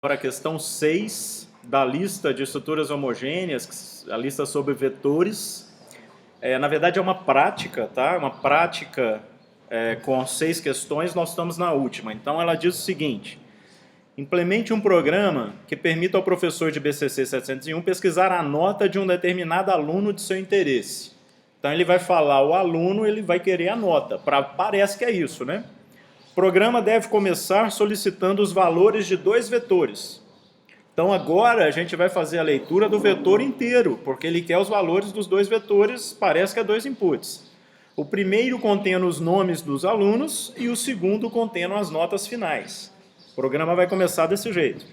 Para a questão 6 da lista de estruturas homogêneas, a lista sobre vetores. Na verdade é uma prática, tá? Uma prática com 6 questões, nós estamos na última. Então ela diz o seguinte: implemente um programa que permita ao professor de BCC 701 pesquisar a nota de um determinado aluno de seu interesse. Então ele vai falar o aluno, ele vai querer a nota. Parece que é isso, né? O programa deve começar solicitando os valores de 2 vetores. Então agora a gente vai fazer a leitura do vetor inteiro, porque ele quer os valores dos 2 vetores, parece que é 2 inputs. O primeiro contendo os nomes dos alunos e o segundo contendo as notas finais. O programa vai começar desse jeito.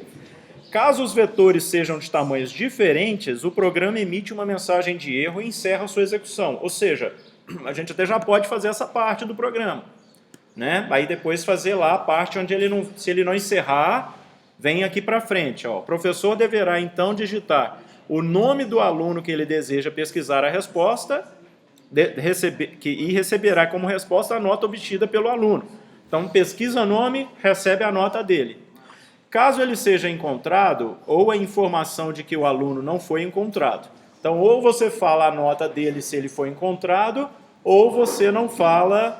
Caso os vetores sejam de tamanhos diferentes, o programa emite uma mensagem de erro e encerra a sua execução. Ou seja, a gente até já pode fazer essa parte do programa, né? Aí depois fazer lá a parte onde se ele não encerrar, vem aqui para frente. Ó. O professor deverá então digitar o nome do aluno que ele deseja pesquisar a resposta e receberá como resposta a nota obtida pelo aluno. Então pesquisa o nome, recebe a nota dele. Caso ele seja encontrado, ou a informação de que o aluno não foi encontrado. Então ou você fala a nota dele se ele foi encontrado, ou você não fala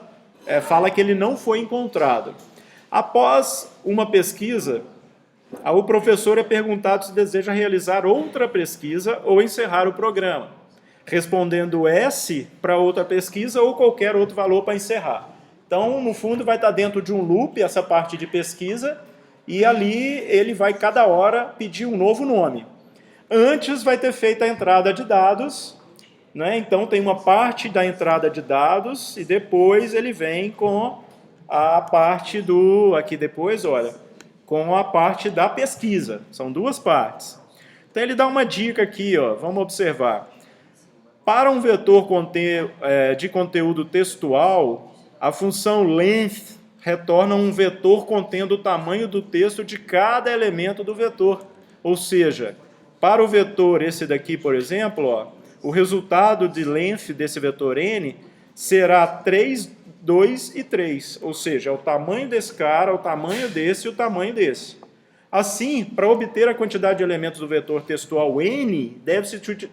que ele não foi encontrado. Após uma pesquisa, o professor é perguntado se deseja realizar outra pesquisa ou encerrar o programa, respondendo S para outra pesquisa ou qualquer outro valor para encerrar. Então, no fundo, vai estar dentro de um loop essa parte de pesquisa e ali ele vai, cada hora, pedir um novo nome. Antes vai ter feito a entrada de dados, né? Então tem uma parte da entrada de dados e depois ele vem com a parte do... Aqui depois, olha, com a parte da pesquisa. São 2 partes. Então ele dá uma dica aqui, ó, vamos observar. Para um vetor de conteúdo textual, a função length retorna um vetor contendo o tamanho do texto de cada elemento do vetor. Ou seja, para o vetor, esse daqui, por exemplo, ó, o resultado de length desse vetor n será 3, 2 e 3. Ou seja, o tamanho desse cara, o tamanho desse e o tamanho desse. Assim, para obter a quantidade de elementos do vetor textual n,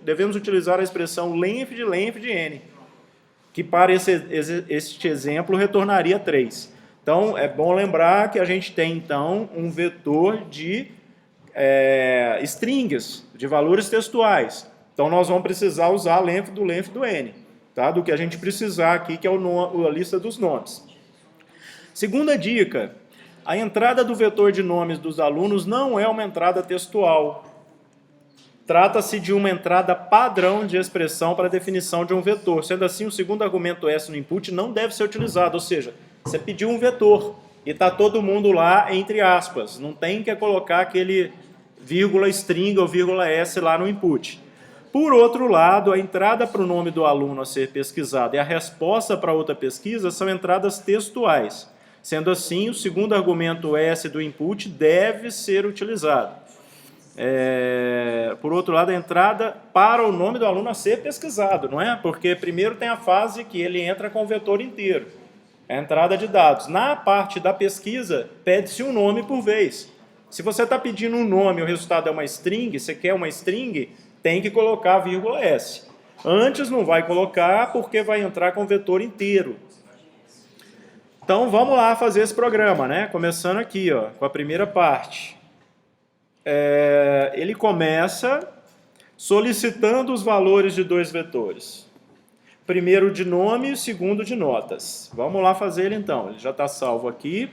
devemos utilizar a expressão length de n, que para este exemplo retornaria 3. Então, é bom lembrar que a gente tem, então, um vetor de strings, de valores textuais. Então, nós vamos precisar usar a length do n, tá? Do que a gente precisar aqui, que é a lista dos nomes. Segunda dica, a entrada do vetor de nomes dos alunos não é uma entrada textual. Trata-se de uma entrada padrão de expressão para a definição de um vetor. Sendo assim, o segundo argumento S no input não deve ser utilizado, ou seja, você pediu um vetor e está todo mundo lá entre aspas. Não tem que colocar aquele vírgula string ou vírgula S lá no input. Por outro lado, a entrada para o nome do aluno a ser pesquisado e a resposta para outra pesquisa são entradas textuais. Sendo assim, o segundo argumento S do input deve ser utilizado. Por outro lado, a entrada para o nome do aluno a ser pesquisado, não é? Porque primeiro tem a fase que ele entra com o vetor inteiro. A entrada de dados. Na parte da pesquisa, pede-se um nome por vez. Se você está pedindo um nome e o resultado é uma string, você quer uma string, tem que colocar vírgula S. Antes não vai colocar porque vai entrar com o vetor inteiro. Então vamos lá fazer esse programa, né? Começando aqui, ó, com a primeira parte. Ele começa solicitando os valores de 2 vetores. Primeiro de nome e o segundo de notas. Vamos lá fazer ele então. Ele já está salvo aqui.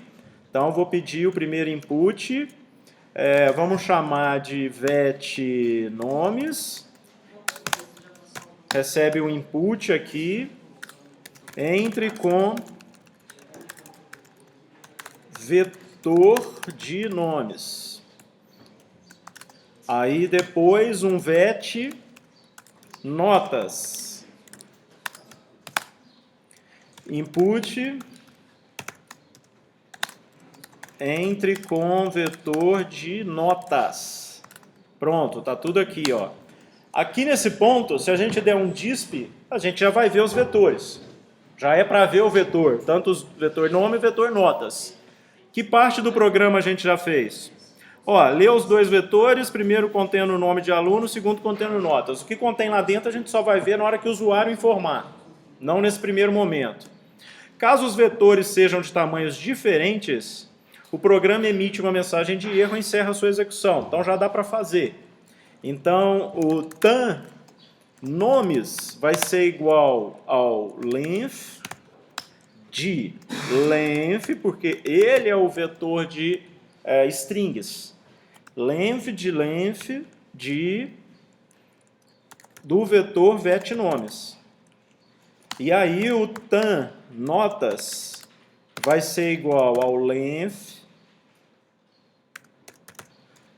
Então eu vou pedir o primeiro input. Vamos chamar de vet nomes. Recebe o input aqui. Entre com vetor de nomes. Aí depois um vet notas. Input entre com vetor de notas. Pronto, tá tudo aqui, ó. Aqui nesse ponto, se a gente der um disp, a gente já vai ver os vetores. Já é para ver o vetor, tanto o vetor nome e vetor notas. Que parte do programa a gente já fez? Ó, lê os dois vetores, primeiro contendo o nome de aluno, segundo contendo notas. O que contém lá dentro a gente só vai ver na hora que o usuário informar, não nesse primeiro momento. Caso os vetores sejam de tamanhos diferentes, o programa emite uma mensagem de erro e encerra a sua execução. Então já dá para fazer. Então o tan nomes vai ser igual ao length de length, porque ele é o vetor de strings. Length do vetor vetNomes. E aí o tan notas vai ser igual ao length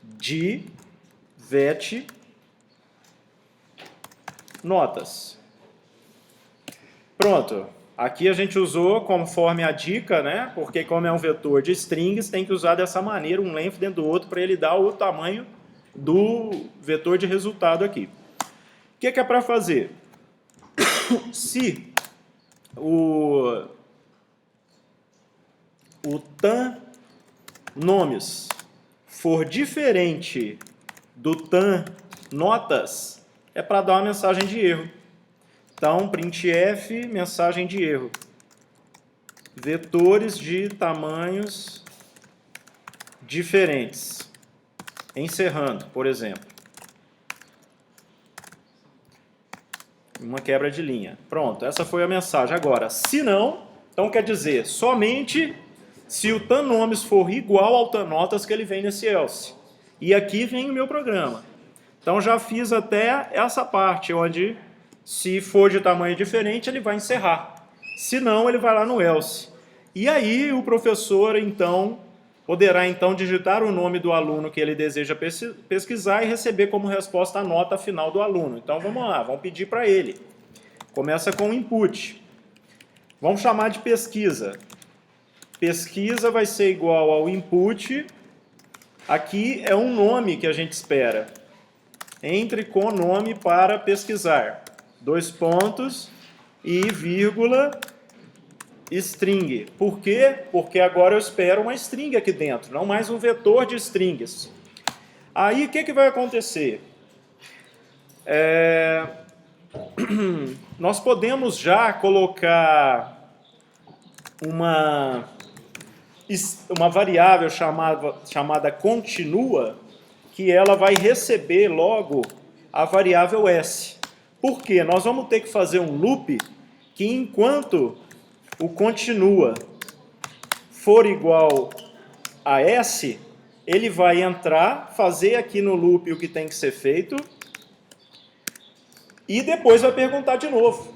de vet notas. Pronto. Aqui a gente usou conforme a dica, né? Porque como é um vetor de strings, tem que usar dessa maneira, um length dentro do outro, para ele dar o tamanho do vetor de resultado aqui. O que é para fazer? Se o tan nomes for diferente do tan notas, é para dar uma mensagem de erro. Então, printf, mensagem de erro. Vetores de tamanhos diferentes. Encerrando, por exemplo. Uma quebra de linha. Pronto, essa foi a mensagem. Agora, se não, então quer dizer, somente se o tan nomes for igual ao tan notas que ele vem nesse else. E aqui vem o meu programa. Então já fiz até essa parte, onde se for de tamanho diferente, ele vai encerrar. Se não, ele vai lá no else. E aí o professor, então, poderá então digitar o nome do aluno que ele deseja pesquisar e receber como resposta a nota final do aluno. Então vamos lá, vamos pedir para ele. Começa com input. Vamos chamar de pesquisa. Pesquisa vai ser igual ao input. Aqui é um nome que a gente espera. Entre com nome para pesquisar. 2 pontos e vírgula string. Por quê? Porque agora eu espero uma string aqui dentro, não mais um vetor de strings. Aí o que vai acontecer? Nós podemos já colocar uma variável chamada continua, que ela vai receber logo a variável s. Por quê? Nós vamos ter que fazer um loop que enquanto o continua for igual a s, ele vai entrar, fazer aqui no loop o que tem que ser feito e depois vai perguntar de novo,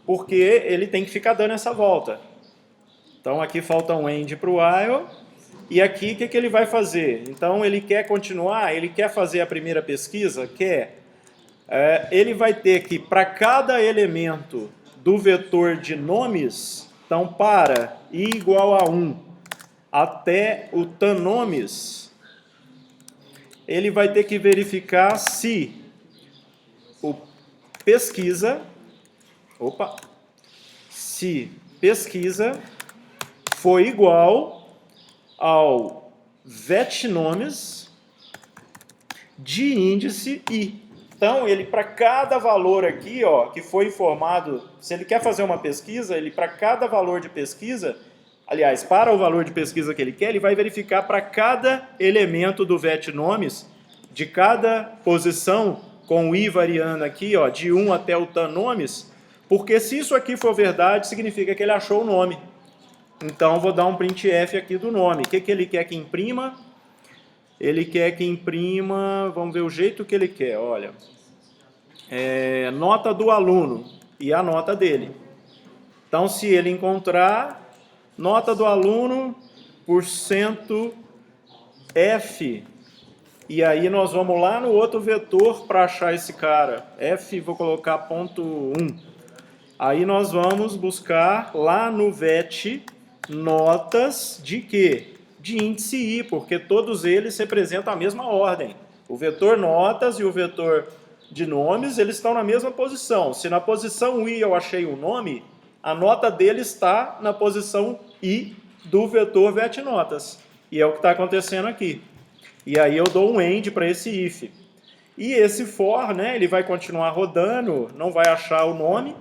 porque ele tem que ficar dando essa volta. Então aqui falta um end para o while. E aqui o que ele vai fazer? Então ele quer continuar, ele quer fazer a primeira pesquisa? Quer. Ele vai ter que, para cada elemento do vetor de nomes, então para i igual a 1 até o tan nomes, ele vai ter que verificar se o pesquisa foi igual ao vetNomes de índice i. Então, ele para cada valor aqui, ó, que foi informado, se ele quer fazer uma pesquisa, ele para cada valor de pesquisa, aliás, para o valor de pesquisa que ele quer, ele vai verificar para cada elemento do vetNomes, de cada posição, com o i variando aqui, ó, de 1 até o tan nomes, porque se isso aqui for verdade, significa que ele achou o nome. Então, vou dar um printf aqui do nome. O que ele quer que imprima? Ele quer que imprima, vamos ver o jeito que ele quer, olha. Nota do aluno e a nota dele. Então, se ele encontrar nota do aluno %F, e aí nós vamos lá no outro vetor para achar esse cara. F, vou colocar ponto 1. Aí nós vamos buscar lá no vet notas de quê? De índice i, porque todos eles representam a mesma ordem. O vetor notas e o vetor de nomes, eles estão na mesma posição. Se na posição i eu achei um nome, a nota dele está na posição i do vetor vetNotas. E é o que está acontecendo aqui. E aí eu dou um end para esse if. E esse for, né, ele vai continuar rodando, não vai achar o nome,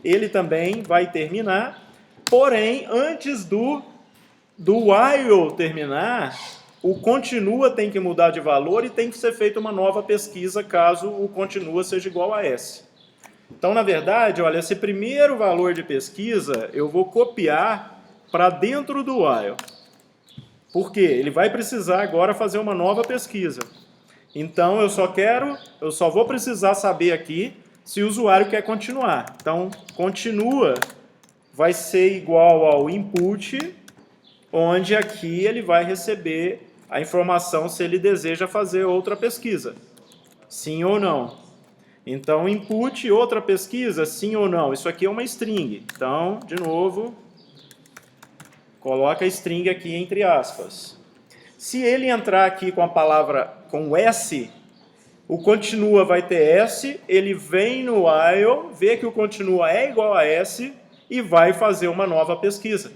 ele também vai terminar, porém, antes do while terminar, o continua tem que mudar de valor e tem que ser feita uma nova pesquisa caso o continua seja igual a S. Então, na verdade, olha, esse primeiro valor de pesquisa eu vou copiar para dentro do while. Por quê? Ele vai precisar agora fazer uma nova pesquisa. Então, eu só vou precisar saber aqui se o usuário quer continuar. Então, continua vai ser igual ao input, onde aqui ele vai receber a informação se ele deseja fazer outra pesquisa. Sim ou não. Então, input, outra pesquisa, sim ou não. Isso aqui é uma string. Então, de novo, coloca a string aqui entre aspas. Se ele entrar aqui com a palavra com S, o continua vai ter S, ele vem no while, vê que o continua é igual a S e vai fazer uma nova pesquisa.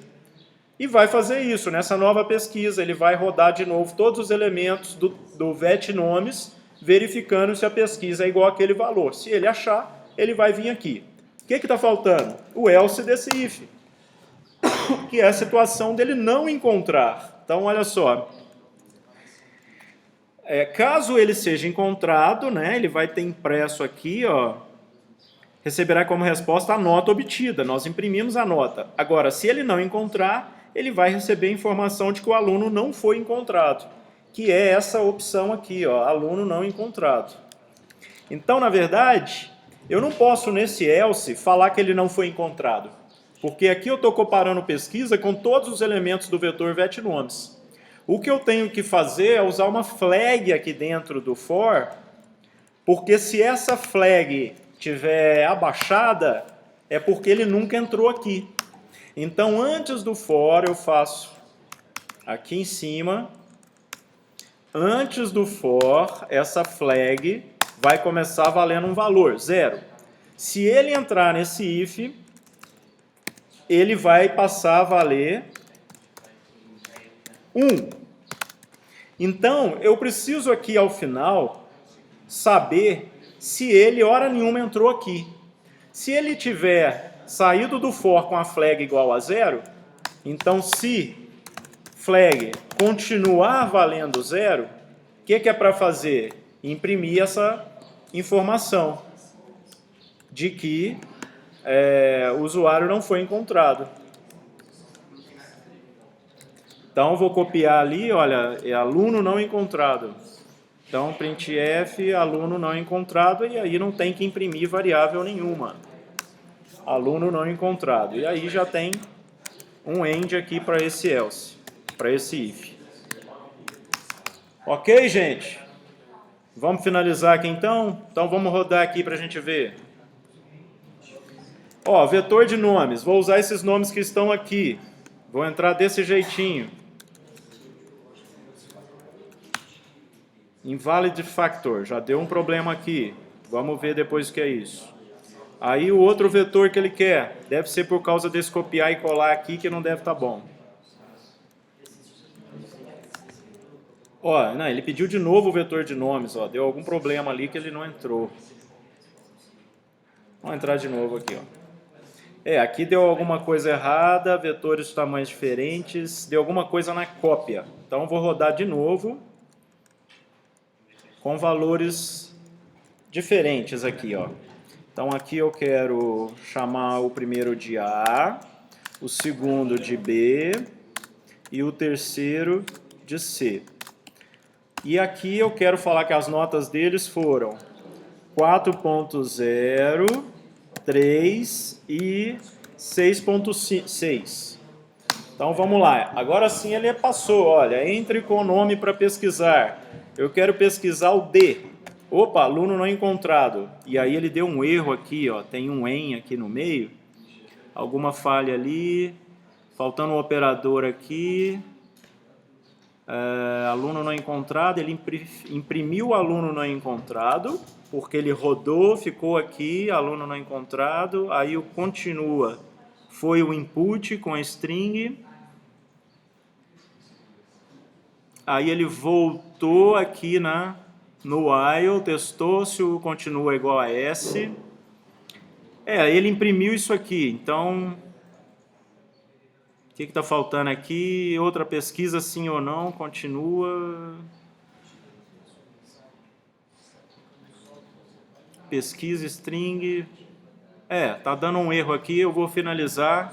E vai fazer isso. Nessa nova pesquisa, ele vai rodar de novo todos os elementos do vetNomes, verificando se a pesquisa é igual àquele valor. Se ele achar, ele vai vir aqui. O que está faltando? O else desse if, que é a situação dele não encontrar. Então, olha só. Caso ele seja encontrado, né, ele vai ter impresso aqui, ó, receberá como resposta a nota obtida. Nós imprimimos a nota. Agora, se ele não encontrar, ele vai receber a informação de que o aluno não foi encontrado, que é essa opção aqui, ó, aluno não encontrado. Então, na verdade, eu não posso nesse else falar que ele não foi encontrado, porque aqui eu estou comparando pesquisa com todos os elementos do vetor vetNomes. O que eu tenho que fazer é usar uma flag aqui dentro do for, porque se essa flag estiver abaixada, é porque ele nunca entrou aqui. Então, antes do for, eu faço aqui em cima, antes do for, essa flag vai começar valendo um valor, 0. Se ele entrar nesse if, ele vai passar a valer 1. Então, eu preciso aqui ao final saber se ele, hora nenhuma, entrou aqui. Se ele tiver saído do for com a flag igual a 0, então se flag continuar valendo 0, o que é para fazer? Imprimir essa informação de que o usuário não foi encontrado. Então, vou copiar ali, olha, é aluno não encontrado. Então, printf, aluno não encontrado, e aí não tem que imprimir variável nenhuma. Aluno não encontrado. E aí já tem um end aqui para esse else, para esse if. Ok, gente? Vamos finalizar aqui então? Então, vamos rodar aqui para a gente ver. Ó, vetor de nomes. Vou usar esses nomes que estão aqui. Vou entrar desse jeitinho. Invalid factor, já deu um problema aqui. Vamos ver depois o que é isso. Aí o outro vetor que ele quer, deve ser por causa desse copiar e colar aqui que não deve estar bom. Ó, não, ele pediu de novo o vetor de nomes, ó, deu algum problema ali que ele não entrou. Vamos entrar de novo aqui, ó. Aqui deu alguma coisa errada, vetores de tamanhos diferentes, deu alguma coisa na cópia. Então vou rodar de novo com valores diferentes aqui, ó. Então aqui eu quero chamar o primeiro de A, o segundo de B e o terceiro de C. E aqui eu quero falar que as notas deles foram 4.0, 3 e 6.6. Então vamos lá. Agora sim ele passou, olha, entre com o nome para pesquisar. Eu quero pesquisar o D. Opa, aluno não encontrado. E aí ele deu um erro aqui, ó, tem um EN aqui no meio. Alguma falha ali. Faltando um operador aqui. Aluno não encontrado. Ele imprimiu o aluno não encontrado, porque ele rodou, ficou aqui, aluno não encontrado. Aí o continua foi o input com a string. Aí ele voltou aqui no while, testou se o continua igual a S. Ele imprimiu isso aqui, então o que está faltando aqui? Outra pesquisa, sim ou não, continua. Pesquisa string. Tá dando um erro aqui, eu vou finalizar.